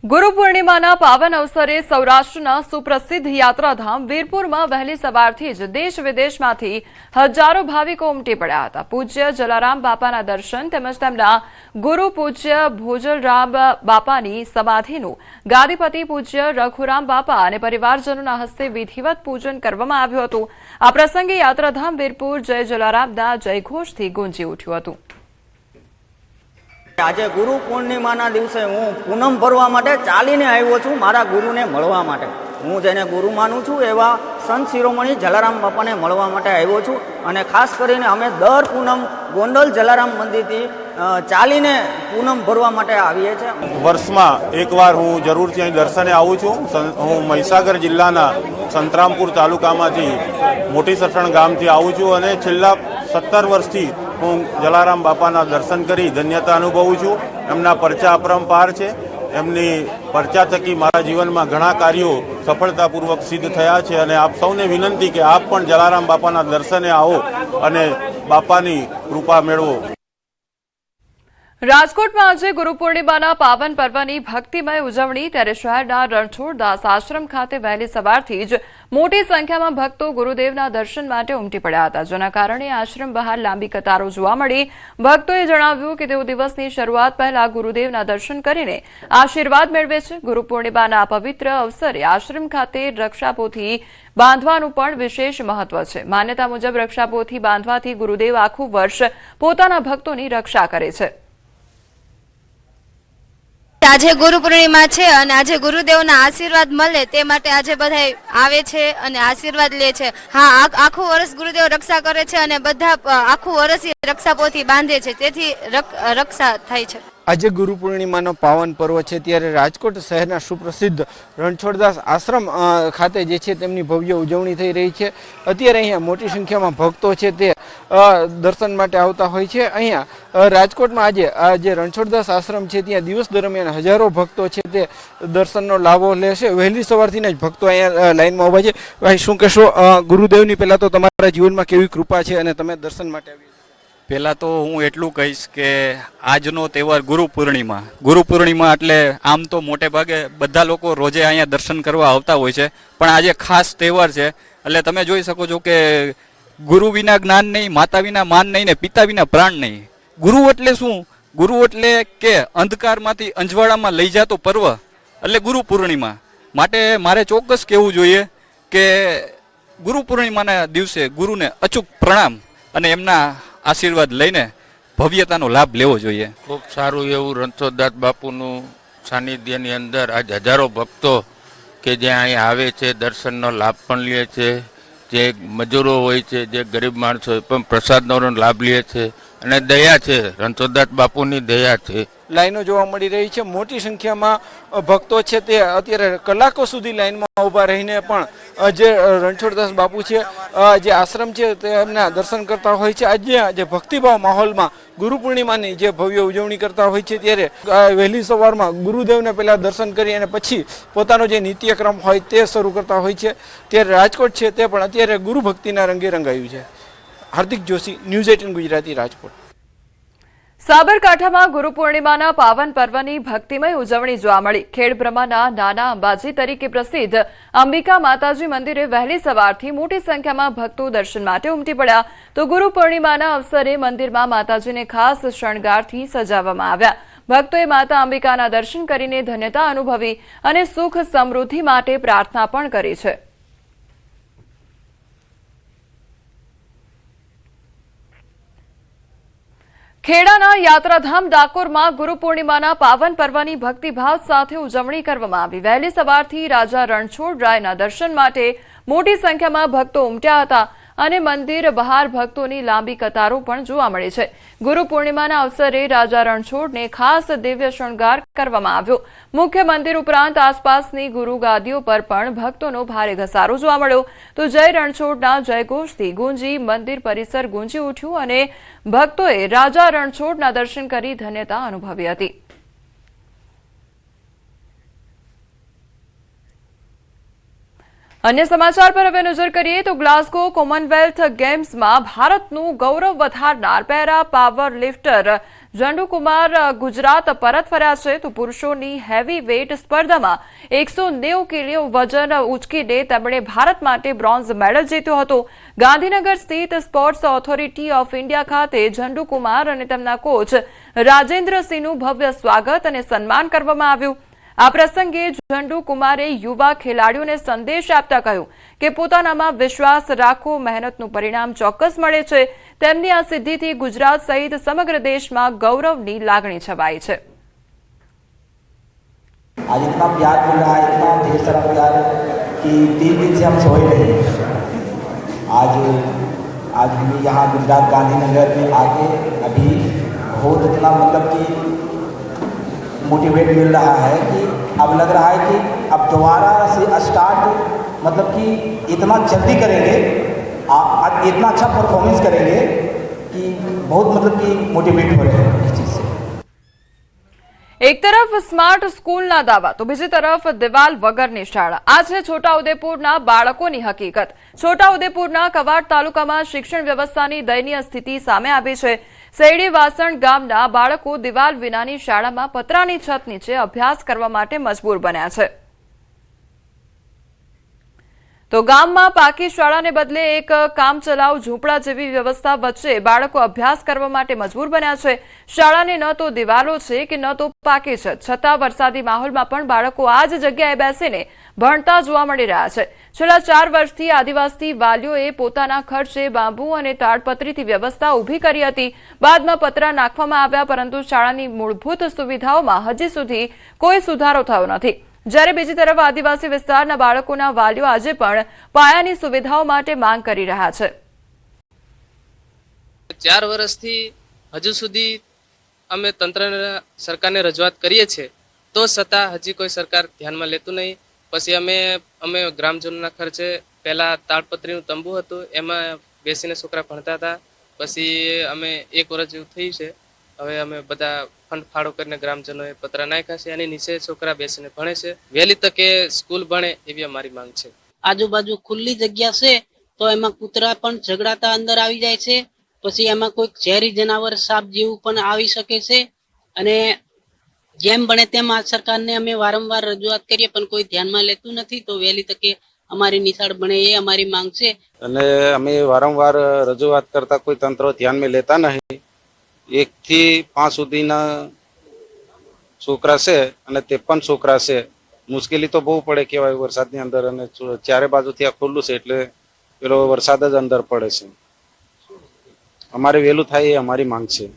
ગુરુ પૂર્ણિમાના પાવન અવસરે સૌરાષ્ટ્રના સુપ્રસિદ્ધ યાત્રાધામ વીરપુરમાં વહેલી સવારથી જ દેશ વિદેશમાંથી હજારો ભાવિકો ઉમટી પડ્યા હતા। પૂજ્ય જલારામ બાપાના દર્શન તેમજ તેમના ગુરુ પૂજ્ય ભોજલરામ બાપાની સમાધિનું ગાદીપતિ પૂજ્ય રઘુરામ બાપા અને પરિવારજનોના હસ્તે વિધિવત પૂજન કરવામાં આવ્યું હતું। આ પ્રસંગે યાત્રાધામ વીરપુર જય જલારામના જયઘોષથી ગુંજી ઉઠ્યું હતું। આજે ગુરુ પૂર્ણિમાના દિવસે હું પૂનમ ભરવા માટે ચાલીને આવ્યો છું મારા ગુરુને મળવા માટે। હું જેને ગુરુ માનું છું એવા સંત શિરોમણી જલારામ બાપાને મળવા માટે આવ્યો છું અને ખાસ કરીને અમે દર પૂનમ ગોંડલ જલારામ મંદિરથી ચાલીને પૂનમ ભરવા માટે આવીએ છીએ। વર્ષમાં એકવાર હું જરૂરથી અહીં દર્શને આવું છું। હું મહીસાગર જિલ્લાના સંતરામપુર તાલુકામાંથી મોટી સસણ ગામથી આવું છું અને છેલ્લા 17 વર્ષથી હું જલારામ બાપાના દર્શન કરી ધન્યતા અનુભવું છું। એમના પરચા અપરંપાર છે। એમની પરચા થકી મારા જીવનમાં ઘણા કાર્યો સફળતાપૂર્વક સિદ્ધ થયા છે અને આપ સૌને વિનંતી કે આપ પણ જલારામ બાપાના દર્શને આવો અને બાપાની કૃપા મેળવો। રાજકોટમાં આજે ગુરુ પૂર્ણિમાના પાવન પર્વની ભક્તિમય ઉજવણી। ત્યારે શહેરના રણછોડદાસ આશ્રમ ખાતે વહેલી સવારથી જ મોટી સંખ્યામાં ભક્તો ગુરુદેવના દર્શન માટે ઉમટી પડ્યા હતા, જેના કારણે આશ્રમ બહાર લાંબી કતારો જોવા મળી। ભક્તોએ જણાવ્યું કે તેઓ દિવસની શરૂઆત પહેલા ગુરુદેવના દર્શન કરીને આશીર્વાદ મેળવે છે। ગુરુ પૂર્ણિમાના પવિત્ર અવસરે આશ્રમ ખાતે રક્ષાપોથી બાંધવાનું પણ વિશેષ મહત્વ છે। માન્યતા મુજબ રક્ષાપોથી બાંધવાથી ગુરુદેવ આખું વર્ષ પોતાના ભક્તોની રક્ષા કરે છે। આજે ગુરુ પૂર્ણિમા છે અને આજે ગુરુદેવના આશીર્વાદ મળે તે માટે આજે બધા આવે છે અને આશીર્વાદ લે છે। હા, આખું વર્ષ ગુરુદેવ રક્ષા કરે છે અને બધા આખું વર્ષ રક્ષાપોથી બાંધે છે, તેથી રક્ષા થાય છે। આજે ગુરુ પૂર્ણિમાનો પાવન પર્વ છે ત્યારે રાજકોટ શહેરના સુપ્રસિદ્ધ રણછોડદાસ આશ્રમ ખાતે જે છે તેમની ભવ્ય ઉજવણી થઈ રહી છે। અત્યારે અહીંયા મોટી સંખ્યામાં ભક્તો છે તે દર્શન માટે આવતા હોય છે। અહીંયા રાજકોટમાં આજે જે રણછોડદાસ આશ્રમ છે ત્યાં દિવસ દરમિયાન હજારો ભક્તો છે તે દર્શનનો લાભો લેશે। વહેલી સવારથી જ ભક્તો અહીંયા લાઈનમાં ઊભા છે। ભાઈ, શું કહેશો ગુરુદેવની પહેલા તો તમારા જીવનમાં કેવી કૃપા છે અને તમે દર્શન માટે આવી? પહેલાં તો હું એટલું કહીશ કે આજનો તહેવાર ગુરુ પૂર્ણિમા એટલે આમ તો મોટે ભાગે બધા લોકો રોજે અહીંયા દર્શન કરવા આવતા હોય છે, પણ આજે ખાસ તહેવાર છે। એટલે તમે જોઈ શકો છો કે ગુરુ વિના જ્ઞાન નહીં, માતા વિના માન નહીં ને પિતા વિના પ્રાણ નહીં। ગુરુ એટલે શું? ગુરુ એટલે કે અંધકારમાંથી અંજવાળામાં લઈ જતો પર્વ એટલે ગુરુ પૂર્ણિમા। માટે મારે ચોક્કસ કહેવું જોઈએ કે ગુરુ પૂર્ણિમાના દિવસે ગુરુને અચૂક પ્રણામ અને એમના આશીર્વાદ લઈને ભવ્યતાનો લાભ લેવો જોઈએ। ખૂબ સારું એવું રણછોડદાસ બાપુનું સાનિધ્યની અંદર આજ હજારો ભક્તો કે જે અહીંયા આવે છે દર્શનનો લાભ પણ લે છે। જે મજૂરો હોય છે, જે ગરીબ માણસો હોય પણ પ્રસાદનો લાભ લે છે અને દયા છે, રણછોડદાસ બાપુની દયા છે। લાઈનો જોવા મળી રહી છે। મોટી સંખ્યામાં ભક્તો છે તે અત્યારે કલાકો સુધી લાઈનમાં ઊભા રહીને પણ જે રણછોડદાસ બાપુ છે જે આશ્રમ છે તેમના દર્શન કરતા હોય છે। આજે જે ભક્તિભાવ માહોલમાં ગુરુ પૂર્ણિમાની જે ભવ્ય ઉજવણી કરતા હોય છે ત્યારે વહેલી સવારમાં ગુરુદેવને પહેલા દર્શન કરી અને પછી પોતાનો જે નિત્યક્રમ હોય તે શરૂ કરતા હોય છે। ત્યારે રાજકોટ છે તે પણ અત્યારે ગુરુ ભક્તિના રંગે રંગાયું છે। હાર્દિક જોશી, ન્યૂઝ 18 ગુજરાતી, રાજકોટ। સાબરકાંઠામાં ગુરુ પૂર્ણિમાના પાવન પર્વની ભક્તિમય ઉજવણી જોવા મળી। ખેડબ્રહ્માના નાના અંબાજી તરીકે પ્રસિદ્ધ અંબિકા માતાજી મંદિરે વહેલી સવારથી મોટી સંખ્યામાં ભક્તો દર્શન માટે ઉમટી પડ્યા। તો ગુરુ પૂર્ણિમાના અવસરે મંદિરમાં માતાજીને ખાસ શણગારથી સજાવવામાં આવ્યા। ભક્તોએ માતા અંબિકાના દર્શન કરીને ધન્યતા અનુભવી અને સુખ સમૃદ્ધિ માટે પ્રાર્થના પણ કરી છે। ખેડાના યાત્રાધામ ડાકોરમાં ગુરુ પૂર્ણિમાના પાવન પર્વની ભક્તિભાવ સાથે ઉજવણી કરવામાં આવી। વહેલી સવારથી રાજા રણછોડરાયના દર્શન માટે મોટી સંખ્યામાં ભક્તો ઉમટ્યા હતા અને મંદિર બહાર ભક્તોની લાંબી કતારો પણ જોવા મળી છે। ગુરુ પૂર્ણિમાના અવસરે રાજા રણછોડને ખાસ દિવ્ય શણગાર કરવામાં આવ્યો। મુખ્ય મંદિર ઉપરાંત આસપાસની ગુરુ ગાદીઓ પર પણ ભક્તોનો ભારે ઘસારો જોવા મળ્યો। તો જય રણછોડના જયઘોષથી ગુંજી મંદિર પરિસર ગુંજી ઉઠ્યું અને ભક્તોએ રાજા રણછોડના દર્શન કરી ધન્યતા અનુભવી હતી। અન્ય સમાચાર પર હવે નજર કરીએ તો ગ્લાસ્ગો કોમનવેલ્થ ગેમ્સમાં ભારતનું ગૌરવ વધારનાર પેરા પાવર લિફ્ટર ઝંડુકુમાર ગુજરાત પરત ફર્યા છે તો પુરુષોની હેવી વેઇટ સ્પર્ધામાં 190 કિલો વજન ઉચકીને તેમણે ભારત માટે બ્રોન્ઝ મેડલ જીત્યો હતો. ગાંધીનગર સ્થિત સ્પોર્ટ્સ ઓથોરિટી ઓફ ઇન્ડિયા ખાતે ઝંડુકુમાર અને તેમના કોચ રાજેન્દ્રસિંહનું ભવ્ય સ્વાગત અને સન્માન કરવામાં આવ્યું. આ પ્રસંગે ઝંડુકુમારે યુવા ખેલાડીઓને સંદેશ આપતા કહ્યું કે પોતાનામાં વિશ્વાસ રાખો, મહેનતનું પરિણામ ચોક્કસ મળે છે. તેમની આ સિદ્ધિથી ગુજરાત સહિત સમગ્ર દેશમાં ગૌરવની લાગણી છવાઈ છે. आज इतना प्यार मिल रहा है, इतना ढेर सारा प्यार कि 3 दिन से हम सोए नहीं. आज भी यहाँ गुजरात गांधीनगर में आके अभी बहुत इतना मतलब कि मोटिवेट मिल रहा है कि अब लग रहा है कि अब दोबारा से स्टार्ट मतलब कि इतना जल्दी करेंगे, आप इतना अच्छा परफॉर्मेंस करेंगे कि बहुत मतलब कि मोटिवेट हो रहे हैं इस चीज़ से. એક તરફ સ્માર્ટ સ્કૂલના દાવા તો બીજી તરફ દિવાલ વગરની શાળા. આ છે છોટાઉદેપુરના બાળકોની હકીકત. છોટાઉદેપુરના કવાડ તાલુકામાં શિક્ષણ વ્યવસ્થાની દયનીય સ્થિતિ સામે આવી છે. શેરડી વાસણ ગામના બાળકો દિવાલ વિનાની શાળામાં પતરાની છત નીચે અભ્યાસ કરવા માટે મજબૂર બન્યા છે. તો ગામમાં પાકી શાળાને બદલે એક કામચલાઉ ઝૂંપડા જેવી વ્યવસ્થા વચ્ચે બાળકો અભ્યાસ કરવા માટે મજબૂર બન્યા છે. શાળાને ન તો દિવાલો છે કે ન તો પાકી છત, છતાં વરસાદી માહોલમાં પણ બાળકો આ જ જગ્યાએ બેસીને ભણતા જોવા મળી રહ્યા છે. છેલ્લા 4 વર્ષથી આદિવાસી વાલીઓએ પોતાના ખર્ચે બાંબુ અને તાડપત્રીથી વ્યવસ્થા ઊભી કરી હતી. બાદમાં પતરા નાખવામાં આવ્યા, પરંતુ શાળાની મૂળભૂત સુવિધાઓમાં હજી સુધી કોઈ સુધારો થયો નથી. જ્યારે બીજી તરફ આદિવાસી વિસ્તારના બાળકોના વાલીઓ આજે પણ પાયાની સુવિધાઓ માટે માંગ કરી રહ્યા છે. 4 વર્ષથી હજુ સુધી અમે તંત્રને સરકારને રજૂઆત કરીએ છીએ, તો છતાં હજી કોઈ સરકાર ધ્યાનમાં લેતું નહીં. પછી અમે ગ્રામજનોના ખર્ચે પહેલા તાડપત્રીનું તંબુ હતું, એમાં બેસીને છોકરા ભણતા હતા. પછી અમે 1 વર્ષ જેવું થયું છે, હવે અમે બધા ફંડ ફાળો કરીને ગ્રામજનોએ પતરા નાખ્યા છે અને નીચે છોકરા બેસીને ભણે છે. વહેલી તકે સ્કૂલ ભણે એવી અમારી માંગ છે. આજુબાજુ ખુલ્લી જગ્યા છે તો એમાં કૂતરા પણ ઝઘડાતા અંદર આવી જાય છે. પછી એમાં કોઈ ઝેરી જનાવર, સાપ જેવું પણ આવી શકે છે. અને જેમ બને તેમ આ સરકારને અમે વારંવાર રજૂઆત કરીએ પણ કોઈ ધ્યાનમાં લેતું નથી. તો વહેલી તકે અમારી નિશાળ બને એ અમારી માંગ છે. અને અમે વારંવાર રજૂઆત કરતા કોઈ તંત્ર ધ્યાનમાં લેતા નહીં. 1 થી 5 સુધીના છોકરા છે અને 53 છોકરા છે. મુશ્કેલી તો બહુ પડે કહેવાય વરસાદની અંદર, અને ચારે બાજુથી આ ખુલ્લું છે એટલે પેલો વરસાદ જ અંદર પડે છે. અમારે વહેલું થાય એ અમારી માંગ છે.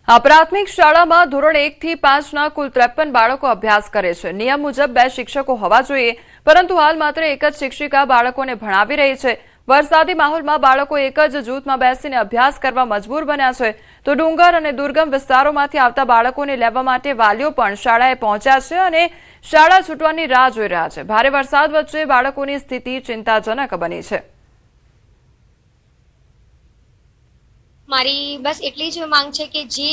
આ પ્રાથમિક શાળામાં ધોરણ 1 થી 5ના કુલ 53 બાળકો અભ્યાસ કરે છે. નિયમ મુજબ 2 શિક્ષકો હોવા જોઈએ, પરંતુ હાલ માત્ર એક જ શિક્ષિકા બાળકોને ભણાવી રહી છે. વરસાદી માહોલમાં બાળકો એક જ જૂથમાં બેસીને અભ્યાસ કરવા મજબૂર બન્યા છે. તો ડુંગર અને દુર્ગમ વિસ્તારોમાંથી આવતા બાળકોને લેવા માટે વાલીઓ પણ શાળાએ પહોંચ્યા છે અને શાળા છૂટવાની રાહ જોઈ રહ્યા છે. ભારે વરસાદ વચ્ચે બાળકોની સ્થિતિ ચિંતાજનક બની છે. મારી બસ એટલી જ માંગ છે કે જે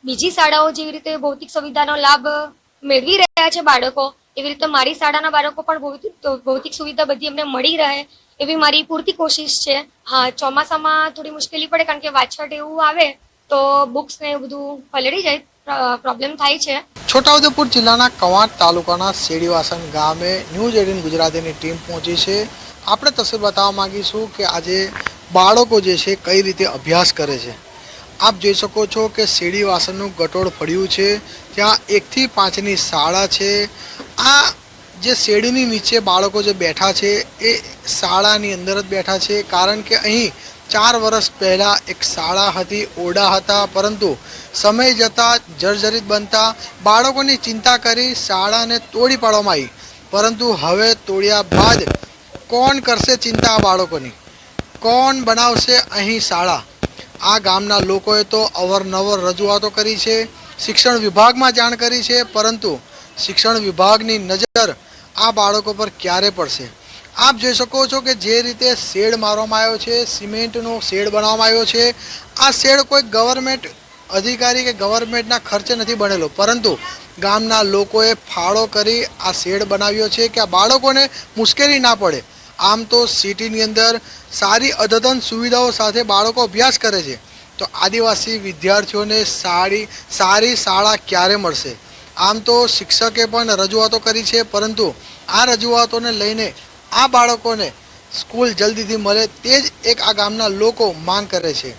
બીજી શાળાઓ જેવી રીતે ભૌતિક સુવિધાનો લાભ મેળવી રહ્યા છે બાળકો, એવી રીતે મારી શાળાના બાળકો પણ ભૌતિક સુવિધા બધી એમને મળી રહે એવી મારી પૂરતી કોશિશ છે. હા, ચોમાસામાં થોડી મુશ્કેલી પડે કારણ કે વાછટ એવું આવે તો બુક્સ ને બધું પલળી જાય, પ્રોબ્લેમ થાય છે. છોટાઉદેપુર જિલ્લાના કવાંટ તાલુકાના શેરડીવાસણ ગામે ન્યૂઝ 18 ગુજરાતીની ટીમ પહોંચી છે. આપણે તસવીર બતાવવા માંગીશું કે આજે બાળકો જે છે કઈ રીતે અભ્યાસ કરે છે. આપ જોઈ શકો છો કે શેરડીવાસણનું ગટોળ પડ્યું છે, ત્યાં 1 થી 5ની શાળા છે. આ જે શેરડીની નીચે બાળકો જે બેઠા છે એ શાળાની અંદર જ બેઠા છે, કારણ કે અહીં 4 વર્ષ પહેલાં એક શાળા હતી, ઓરડા હતા, પરંતુ સમય જતાં જર્જરિત બનતા બાળકોની ચિંતા કરી શાળાને તોડી પાડવામાં આવી. પરંતુ હવે તોડ્યા બાદ કોણ કરશે ચિંતા આ બાળકોની? કોણ બનાવશે અહીં શાળા? આ ગામના લોકોએ તો અવારનવાર રજૂઆતો કરી છે, શિક્ષણ વિભાગમાં જાણ કરી છે, પરંતુ શિક્ષણ વિભાગની નજર આ બાળકો પર ક્યારે પડશે? આપ જોઈ શકો છો કે જે રીતે શેડ મારવામાં આવ્યો છે, સિમેન્ટનો શેડ બનાવવામાં આવ્યો છે. આ શેડ કોઈ ગવર્મેન્ટ અધિકારી કે ગવર્મેન્ટના ખર્ચે નથી બનેલો, પરંતુ ગામના લોકોએ ફાળો કરી આ શેડ બનાવ્યો છે કે આ બાળકોને મુશ્કેલી ના પડે. આમ તો સિટીની અંદર સારી અદ્યતન સુવિધાઓ સાથે બાળકો અભ્યાસ કરે છે, તો આદિવાસી વિદ્યાર્થીઓને સારી શાળા ક્યારે મળશે? આમ તો શિક્ષકે પણ રજૂઆતો કરી છે, પરંતુ આ રજૂઆતોને લઈને આ બાળકોને સ્કૂલ જલ્દીથી મળે તે જ એક આ ગામના લોકો માંગ કરે છે.